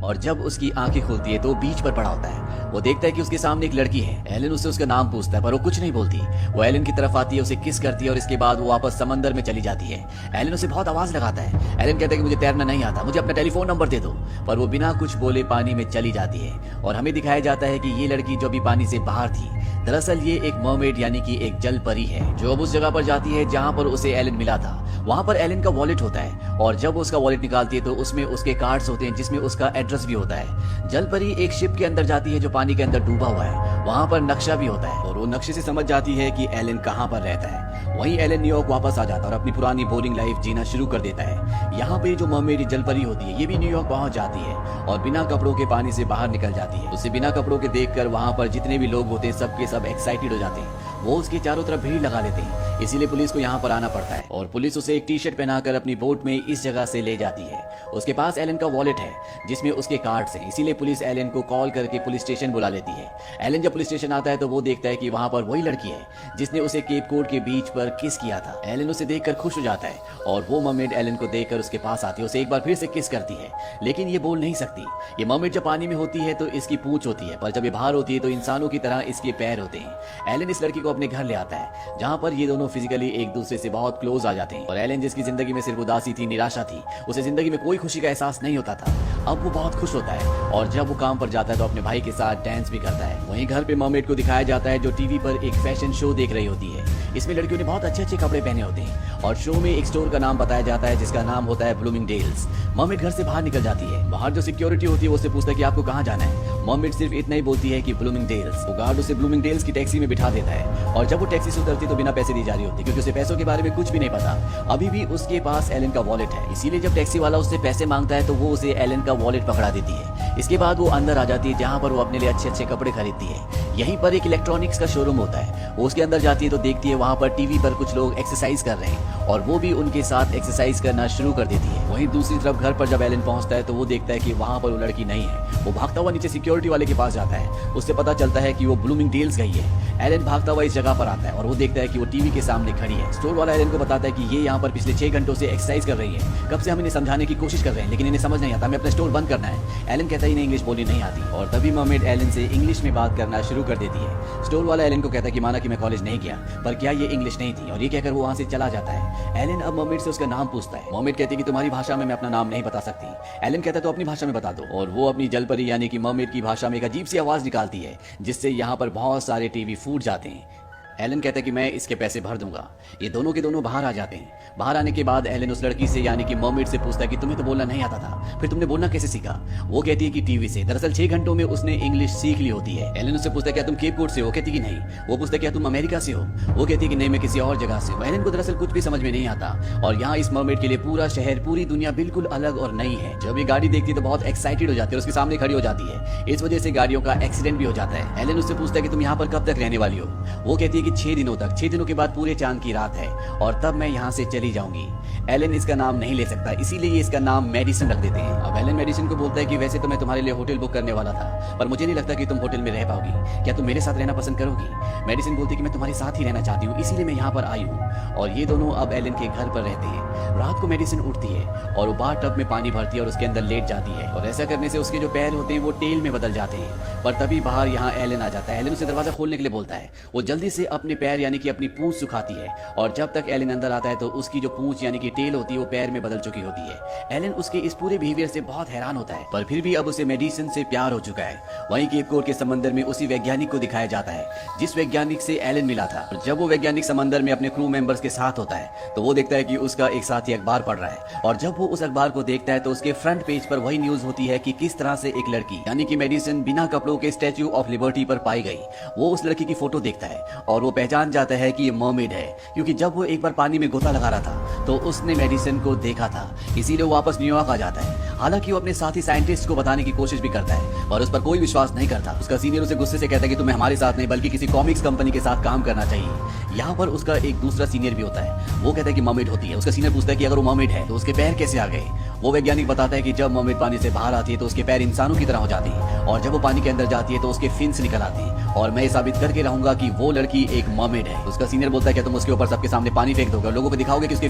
और जब उसकी आंखें खुलती है तो बीच पर पड़ा होता है। वो देखता है कि उसके सामने एक लड़की है। एलन उससे उसका नाम पूछता है पर वो कुछ नहीं बोलती। वो एलन की तरफ आती है, उसे किस करती है और इसके बाद वो वापस समंदर में चली जाती है। एलन उसे बहुत आवाज लगाता है। एलन कहता है कि मुझे तैरना नहीं आता, मुझे अपना टेलीफोन नंबर दे दो। पर वो बिना कुछ बोले पानी में चली जाती है और हमें दिखाया जाता है कि ये लड़की जो भी पानी से बाहर थी, दरअसल ये एक मर्मेड यानी कि एक जल परी है जो अब उस जगह पर जाती है जहाँ पर उसे एलन मिला था। वहाँ पर एलन का वॉलेट होता है और जब वो उसका वॉलेट निकालती है तो उसमें उसके कार्ड्स होते हैं जिसमें उसका एड्रेस भी होता है। जल परी एक शिप के अंदर जाती है जो पानी के अंदर डूबा हुआ है। वहाँ पर नक्शा भी होता है और वो नक्शे से समझ जाती है कि एलन कहाँ पर रहता है। वहीं एलन न्यूयॉर्क वापस आ जाता है और अपनी पुरानी बोरिंग लाइफ जीना शुरू कर देता है। यहाँ पे जो मर्मेड जल परी होती है ये भी न्यूयॉर्क पहुंच जाती है और बिना कपड़ों के पानी से बाहर निकल जाती है। उसे बिना कपड़ों के देखकर वहाँ पर जितने भी लोग होते हैं सबके सब एक्साइटेड हो जाते हैं। वो उसके चारों तरफ भीड़ लगा लेते हैं, इसीलिए पुलिस को यहाँ पर आना पड़ता है और पुलिस उसे एक टी शर्ट पहनाकर अपनी बोट में इस जगह से ले जाती है। उसके पास एलन का वॉलेट है जिसमें उसके कार्ड्स हैं, इसीलिए पुलिस एलन को कॉल करके पुलिस स्टेशन बुला लेती है। एलन जब पुलिस स्टेशन आता है तो वो देखता है कि वहाँ पर वही लड़की है जिसने उसे केप कोड के बीच पर किस किया था। एलन उसे देखकर खुश हो जाता है और वो मर्मेड एलन को देखकर उसके पास आती है, उसे एक बार फिर से किस करती है, लेकिन ये बोल नहीं सकती। ये मर्मेड जब पानी में होती है तो इसकी पूंछ होती है, पर जब ये बाहर होती है तो इंसानों की तरह इसके पैर होते हैं। एलन इस लड़की को अपने घर ले आता है जहाँ पर ये दोनों फिजिकली एक दूसरे से बहुत क्लोज आ जाते हैं और एलन जिसकी जिंदगी में सिर्फ उदासी थी, निराशा थी, उसे जिंदगी में कोई खुशी का एहसास नहीं होता था, अब वो बहुत खुश होता है और जब वो काम पर जाता है तो अपने भाई के साथ डांस भी करता है। वहीं घर पे मर्मेड को दिखाया जाता है जो टीवी पर एक फैशन शो देख रही होती है। इसमें लड़कियों ने बहुत अच्छे अच्छे कपड़े पहने होते हैं और शो में एक स्टोर का नाम बताया जाता है जिसका नाम होता है ब्लूमिंगडेल्स। मर्मेड घर से बाहर निकल जाती है। बाहर जो सिक्योरिटी होती है वो उससे पूछता है कि आपको कहाँ जाना है। मर्मेड सिर्फ इतना ही बोलती है कि ब्लूमिंगडेल्स। वो गार्ड उसे ब्लूमिंगडेल्स की टैक्सी में बिठा देता है और जब वो टैक्सी से उतरती तो बिना पैसे दी जा रही होती क्योंकि उसे पैसों के बारे में कुछ भी नहीं पता। अभी भी उसके पास एलन का वॉलेट है, इसीलिए जब टैक्सी वाला उससे पैसे मांगता है तो वो उसे एलन का वॉलेट पकड़ा देती है। इसके बाद वो अंदर आ जाती है जहाँ पर वो अपने लिए अच्छे अच्छे कपड़े खरीदती है। यहीं पर एक इलेक्ट्रॉनिक्स का शोरूम होता है। वो उसके अंदर जाती है तो देखती है वहाँ पर टीवी पर कुछ लोग एक्सरसाइज कर रहे हैं और वो भी उनके साथ एक्सरसाइज करना शुरू कर देती है। वहीं दूसरी तरफ घर पर जब एलन पहुंचता है तो वो देखता है कि वहाँ पर वो लड़की नहीं है। वो भागता हुआ नीचे सिक्योरिटी वाले के पास जाता है, उससे पता चलता है कि वो ब्लूमिंगडेल्स गई है। एलन भागता हुआ इस जगह पर आता है और वो देखता है कि वो टीवी के सामने खड़ी है। स्टोर वाला एलन को बताता है कि ये यहाँ पर पिछले 6 घंटों से एक्सरसाइज कर रही है, कब से हम इन्हें समझाने की कोशिश कर रहे हैं लेकिन इन्हें समझ नहीं आता, हमें अपना स्टोर बंद करना है। एलन कहता है इन्हें इंग्लिश बोलनी नहीं आती और तभी मर्मेड एलन से इंग्लिश में बात करना शुरू कर देती है। स्टोर वाला एलन को कहता है कि माना कि मैं कॉलेज नहीं गया पर क्या ये इंग्लिश नहीं थी, और ये कहकर वो वहाँ से चला जाता है। एलन अब मर्मेड से उसका नाम पूछता है। मर्मेड कहती है कि तुम्हारी भाषा में मैं अपना नाम नहीं बता सकती। एलन कहता है तो अपनी भाषा में बता दो और वो अपनी जलपरी यानी कि मर्मेड की भाषा में एक अजीब सी आवाज निकालती है जिससे यहाँ पर बहुत सारे टीवी फूट जाते हैं। एलन कहता है कि मैं इसके पैसे भर दूंगा। ये दोनों के दोनों बाहर आ जाते हैं। बाहर आने के बाद एलन उस लड़की से यानी कि मर्मेड से पूछता है कि तुम्हें तो बोलना नहीं आता था, फिर तुमने बोलना कैसे सीखा। वो कहती है कि टीवी से। दरअसल 6 घंटों में उसने इंग्लिश सीख ली होती है। एलन उससे पूछता है क्या तुम केप कोड से हो, कहती कि नहीं। वो पूछता है क्या तुम अमेरिका से हो, वो कहती है कि नहीं मैं किसी और जगह से हूँ। एलन को दरअसल कुछ भी समझ में नहीं आता और यहाँ इस मर्मेड के लिए पूरा शहर, पूरी दुनिया बिल्कुल अलग और नई है। जब ये गाड़ी देखती है तो बहुत एक्साइटेड हो जाती है और उसके सामने खड़ी हो जाती है। इस वजह से गाड़ियों का एक्सीडेंट भी हो जाता है। एलन उससे पूछता है कि तुम यहाँ पर कब तक रहने वाली हो। वो कहती है कि 6 दिनों तक। 6 दिनों के बाद पूरे चांद की रात है और तब मैं यहाँ से चली जाऊंगी। एलन इसका नाम नहीं ले सकता, इसीलिए इसका नाम मेडिसन रख देते हैं। अब एलन मेडिसन को बोलता है कि वैसे तो मैं तुम्हारे लिए होटल बुक करने वाला था पर मुझे नहीं लगता कि तुम होटल में रह पाओगी, क्या तुम मेरे साथ रहना पसंद करोगी। मेडिसन बोलती है कि मैं तुम्हारे साथ ही रहना चाहती हूँ, इसीलिए मैं यहाँ पर आई हूँ। और ये दोनों अब एलन के घर पर रहते हैं। रात को मेडिसन उठती है और वो बाथ टब में पानी भरती है और उसके अंदर लेट जाती है और ऐसा करने से उसके जो पैर होते हैं वो टेल में बदल जाते हैं। पर तभी बाहर यहाँ एलन आ जाता है। एलन उसे दरवाजा खोलने के लिए बोलता है। वो जल्दी से अपने पैर यानी कि अपनी पूंछ सुखाती है और जब तक एलन अंदर आता है तो उसकी जो पूंछ यानी कि टेल होती है वो पैर में बदल चुकी होती है। एलन उसके इस पूरे बिहेवियर से बहुत हैरान होता है पर फिर भी अब उसे मेडिसन से प्यार हो चुका है। वहीं केप कोड के समंदर में उसी वैज्ञानिक को दिखाया जाता है जिस वैज्ञानिक से एलन मिला था। जब वो वैज्ञानिक समंदर में अपने क्रू मेंबर्स के साथ होता है तो वो देखता है कि उसका एक साथी अखबार पढ़ रहा है और जब वो उस अखबार को देखता है तो उसके फ्रंट पेज पर वही न्यूज होती है कि किस तरह से एक लड़की यानी कि मेडिसन बिना कपड़ों के स्टैच्यू ऑफ लिबर्टी पर पाई गई। वो उस लड़की की फोटो देखता है और वो पहचान जाता है कि ये मर्मेड है क्योंकि जब वो एक बार पानी में गोता लगा रहा था तो उसने मेडिसन को देखा था, इसीलिए वो वापस न्यूयॉर्क आ जाता है। हालांकि वो अपने साथी साइंटिस्ट को बताने की कोशिश भी करता है पर उस पर कोई विश्वास नहीं करता। उसका सीनियर उसे गुस्से से कहता है कि तुम्हें हमारे साथ नहीं बल्कि किसी कॉमिक्स कंपनी के साथ काम करना चाहिए। यहाँ पर उसका एक दूसरा सीनियर भी होता है। वो कहता है कि मर्मेड होती है। उसका सीनियर पूछता है कि अगर वो मर्मेड है तो उसके पैर कैसे आ गए। वो वैज्ञानिक बताता है कि जब मर्मेड पानी से बाहर आती है तो उसके पैर इंसानों की तरह हो जाती है और जब वो पानी के अंदर जाती है तो उसके फिन्स निकल आती है और मैं साबित करके रहूंगा कि वो लड़की एक मर्मेड है। उसका सीनियर बोलता है क्या तुम उसके ऊपर सबके सामने पानी फेंक दोगे और लोगों को दिखाओगे कि उसके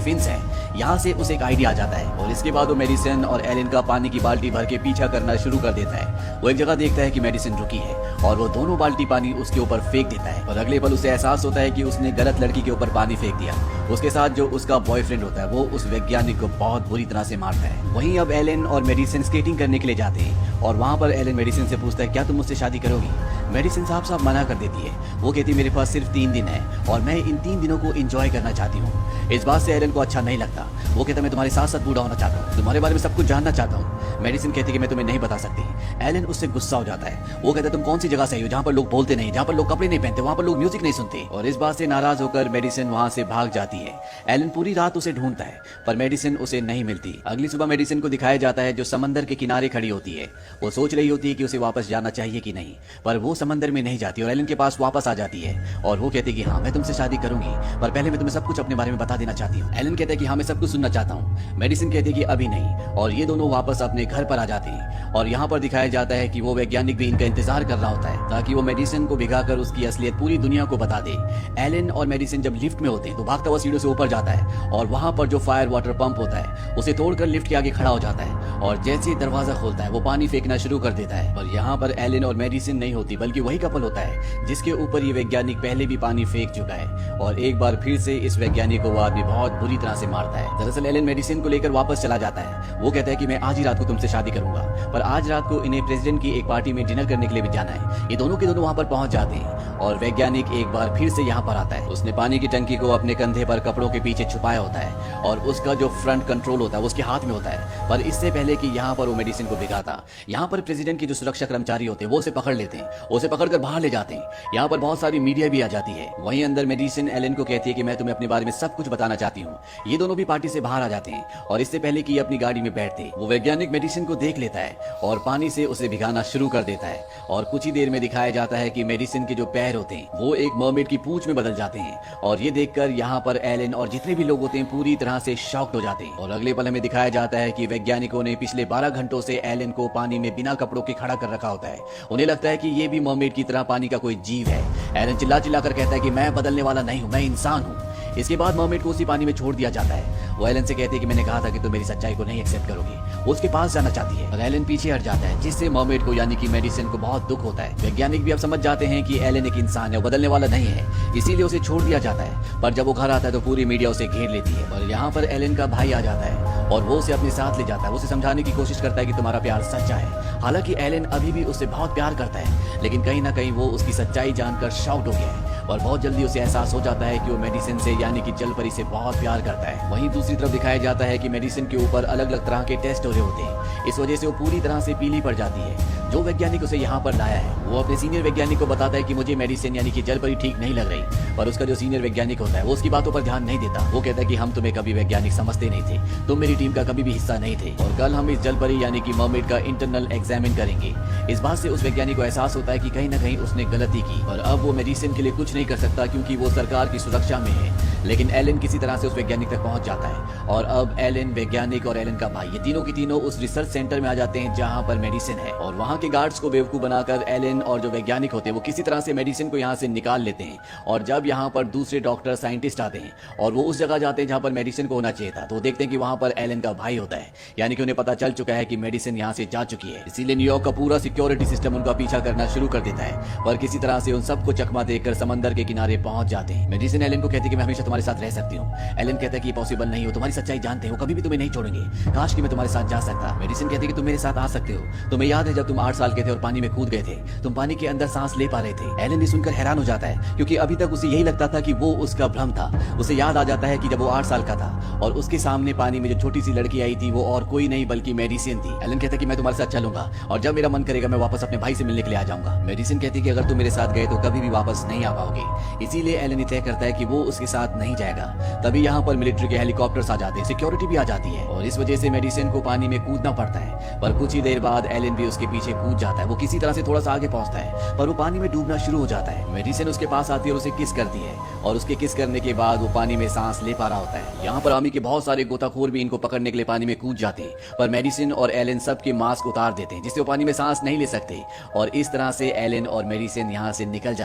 फिन्स हैं। यहाँ से उसे एक आइडिया आ जाता है और इसके बाद वो मेडिसिन और एलन का पानी की बाल्टी भर के पीछा करना शुरू कर देता है। वो एक जगह देखता है कि मेडिसिन रुकी है और वो दोनों बाल्टी पानी उसके ऊपर फेंक देता है और अगले पल उसे एहसास होता है कि उसने गलत लड़की के ऊपर पानी फेंक दिया। उसके साथ जो उसका बॉयफ्रेंड होता है वो उस वैज्ञानिक को बहुत बुरी तरह से मारता है। वहीं अब एलन और मेडिसिन स्केटिंग करने के लिए जाते हैं और वहाँ पर एलन मेडिसिन से पूछता है क्या तुम मुझसे शादी करोगी। मेडिसिन साफ मना कर देती है। वो कहती है मेरे पास सिर्फ 3 दिन है और मैं इन 3 दिनों को एंजॉय करना चाहती हूँ। इस बात से एलन को अच्छा नहीं लगता। वो कहता है मैं तुम्हारे साथ साथ बूढ़ा होना चाहता हूँ, तुम्हारे बारे में सब कुछ जानना चाहता हूँ। मेडिसिन कहती है कि मैं तुम्हें नहीं बता सकती। एलन उससे गुस्सा हो जाता है। वो कहता है तुम कौन सी जगह से आई हो जहाँ पर लोग बोलते नहीं, जहाँ पर लोग कपड़े नहीं पहनते, वहाँ पर लोग म्यूजिक नहीं सुनते। और इस बात से नाराज होकर मेडिसिन वहाँ से भाग जाती है। एलन पूरी रात उसे ढूंढता है पर मेडिसिन उसे नहीं मिलती। अगली सुबह मेडिसिन को दिखाया जाता है जो समंदर के किनारे खड़ी होती है। वो सोच रही होती है कि उसे वापस जाना चाहिए कि नहीं, पर वो समंदर में नहीं जाती और एलन के पास वापस आ जाती है और वो कहती है कि हाँ मैं तुमसे शादी करूंगी पर पहले मैं तुम्हें सब कुछ अपने बारे में बता देना चाहती हूँ। एलन कहता है कि हाँ मैं सब कुछ सुनना चाहता हूँ। मेडिसिन कहती है कि अभी नहीं और ये दोनों वापस अपने घर पर आ जाते हैं और यहाँ पर दिखाया जाता है कि वो वैज्ञानिक भी इनका इंतजार कर रहा होता है ताकि वो मेडिसिन को भिगाकर उसकी असलियत पूरी दुनिया को बता दे। एलन और मेडिसिन जब लिफ्ट में होते हैं तो भागता हुआ सीढ़ियों से ऊपर जाता है और वहाँ पर जो फायर वाटर पंप होता है उसे तोड़कर लिफ्ट के आगे खड़ा हो जाता है और जैसे ही दरवाजा खोलता है वो पानी फेंकना शुरू कर देता है। पर यहाँ पर एलन और मेडिसिन नहीं होती बल्कि वही कपल होता है जिसके ऊपर ये वैज्ञानिक पहले भी पानी फेंक चुका है और एक बार फिर से इस वैज्ञानिक को वो आदमी बहुत बुरी तरह से मारता है। दरअसल एलन मेडिसिन को लेकर वापस चला जाता है। वो कहता है कि मैं आज ही रात को तुमसे शादी करूंगा, पर आज रात को इन्हें प्रेसिडेंट की एक पार्टी में डिनर करने के लिए भी जाना है। ये दोनों के दोनों वहाँ पर पहुंच जाते हैं और वैज्ञानिक एक बार फिर से यहाँ पर आता है। उसने पानी की टंकी को अपने कंधे पर कपड़ों के पीछे छुपाया होता है और उसका जो फ्रंट कंट्रोल होता है वो उसके हाथ में होता है। पर इससे पहले कि यहाँ पर वो मेडिसिन को भिगाता, यहाँ पर प्रेसिडेंट के जो सुरक्षा कर्मचारी होते हैं वो उसे पकड़ लेते हैं, उसे पकड़कर बाहर ले जाते हैं। यहाँ पर बहुत सारी मीडिया भी आ जाती है। वहीं अंदर मेडिसिन एलन को कहती है कि मैं तुम्हें अपने बारे में सब कुछ बताना चाहती हूँ। ये दोनों भी पार्टी से बाहर आ जाते हैं और इससे पहले कि ये अपनी गाड़ी में बैठते वो वैज्ञानिक मेडिसिन को देख लेता है और पानी से उसे भिगाना शुरू कर देता है और कुछ ही देर में दिखाया जाता है कि मेडिसिन के जो पैर होते हैं वो एक मर्मेड की पूंछ में बदल जाते हैं और ये देखकर यहाँ पर एलन और जितने भी लोग होते हैं पूरी तरह से शॉक्ड हो जाते हैं। और अगले पल हमें दिखाया जाता है कि वैज्ञानिकों ने पिछले 12 घंटों से एलन को पानी में बिना कपड़ों के खड़ा कर रखा होता है। उन्हें लगता है कि ये भी मर्मेड की तरह पानी का कोई जीव है। एलन चिल्ला चिल्लाकर कहता है कि मैं बदलने वाला नहीं हूँ, मैं इंसान हूँ। इसके बाद मर्मेड को उसी पानी में छोड़ दिया जाता है। वो एलन से कहती है कि मैंने कहा था कि तुम मेरी सच्चाई को नहीं एक्सेप्ट करोगी। वो उसके पास जाना चाहती है और एलन पीछे हट जाता है जिससे मर्मेड को यानी कि मेडिसिन को बहुत दुख होता है। वैज्ञानिक भी अब समझ जाते हैं कि एलन एक इंसान है, वो बदलने वाला नहीं है, इसीलिए उसे छोड़ दिया जाता है। पर जब वो घर आता है तो पूरी मीडिया उसे घेर लेती है और यहाँ पर एलन का भाई आ जाता है और वो उसे अपने साथ ले जाता है। वो उसे समझाने की कोशिश करता है कि तुम्हारा प्यार सच्चा है। हालांकि एलन अभी भी उससे बहुत प्यार करता है लेकिन कहीं ना कहीं वो उसकी सच्चाई जानकर शॉक्ड हो गया है और बहुत जल्दी उसे एहसास हो जाता है कि वो मेडिसिन से यानी कि जल परी से बहुत प्यार करता है। वहीं दूसरी तरफ दिखाया जाता है कि मेडिसिन के ऊपर अलग अलग तरह के टेस्ट हो रहे होते हैं। इस वजह से वो पूरी तरह से पीली पड़ जाती है। जो वैज्ञानिक उसे यहाँ पर लाया है वो अपने सीनियर वैज्ञानिक को बताता है कि मुझे मेडिसिन यानी कि जल परी ठीक नहीं लग रही, पर उसका जो सीनियर वैज्ञानिक होता है वो उसकी बातों पर ध्यान नहीं देता। वो कहता है कि हम तुम्हें कभी वैज्ञानिक समझते नहीं थे, तुम मेरी टीम का कभी भी हिस्सा नहीं थे और कल हम इस जल परी यानी कि मर्मेड का इंटरनल एग्जामिन करेंगे। इस बात से उस वैज्ञानिक को एहसास होता है कि कहीं ना कहीं उसने गलती की और अब वो मेडिसिन के लिए कुछ नहीं कर सकता क्योंकि वो सरकार की सुरक्षा में है। लेकिन एलन किसी तरह से उस वैज्ञानिक तक पहुंच जाता है और अब एलन, वैज्ञानिक और एलन का भाई ये तीनों की तीनों उस रिसर्च सेंटर में आ जाते हैं जहां पर मेडिसिन है और वहां के गार्ड्स को बेवकूफ बनाकर एलन और जो वैज्ञानिक होते हैं वो किसी तरह से मेडिसिन को यहाँ से निकाल लेते हैं। और जब यहाँ पर दूसरे डॉक्टर साइंटिस्ट आते हैं और वो उस जगह जाते हैं जहाँ पर मेडिसिन को होना चाहिए था, तो वो देखते हैं कि वहां पर एलन का भाई होता है, यानी कि उन्हें पता चल चुका है कि मेडिसिन यहाँ से जा चुकी है। इसीलिए न्यूयॉर्क का पूरा सिक्योरिटी सिस्टम उनका पीछा करना शुरू कर देता है पर किसी तरह से उन सबको चकमा देकर समंदर के किनारे पहुंच जाते हैं। मेडिसिन एलन को कहती है कि मैं हमेशा तुम्हारे साथ रह सकती हूँ। एलन कहता है कि पॉसिबल नहीं हो, तुम्हारी सच्चाई जानते हो, कभी भी तुम्हें नहीं छोड़ेंगे, काश कि मैं तुम्हारे साथ जा सकता। मेडिसिन कहती है कि तुम मेरे साथ आ सकते हो। तुम्हें याद है जब तुम 8 साल के थे और पानी में कूद गए थे, तुम पानी के अंदर सांस ले पा रहे थे। एलन ये सुनकर हैरान हो जाता है क्योंकि अभी तक उसे यही लगता था कि वो उसका भ्रम था। उसे याद आ जाता है कि जब वो 8 साल का था और उसके सामने पानी में जो छोटी सी लड़की आई थी वो और कोई नहीं बल्कि मेडिसिन थी। एलन कहता है कि मैं तुम्हारे साथ चलूंगा और जब मेरा मन करेगा मैं वापस अपने भाई से मिलने के लिए आ जाऊंगा। मेडिसिन कहती है कि अगर तुम मेरे साथ गए तो कभी भी वापस नहीं आ पाओगे। इसीलिए एलन तय करता है कि वो उसके साथ नहीं जाएगा। तभी यहाँ पर मिलिट्री के हेलीकॉप्टर्स आ जाते हैं, सिक्योरिटी भी आ जाती है और इस वजह से मेडिसिन को पानी में कूदना पड़ता है। पर कुछ ही देर बाद एलन भी उसके पीछे कूद जाता है। वो किसी तरह से थोड़ा सा आगे पहुंचता है पर वो पानी में डूबना शुरू हो जाता है। मेडिसिन उसके पास आती है और उसे किस करती है और उसके किस करने के बाद वो पानी में सांस ले पा रहा होता है। यहाँ पर आर्मी के बहुत सारे गोताखोर भी इनको पकड़ने के लिए पानी में कूद जाते हैं पर मेडिसिन और एलन सबके मास्क उतार देते हैं जिससे वो पानी में सांस नहीं ले सकते और इस तरह से एलन और मेडिसिन यहाँ से निकल जाते हैं।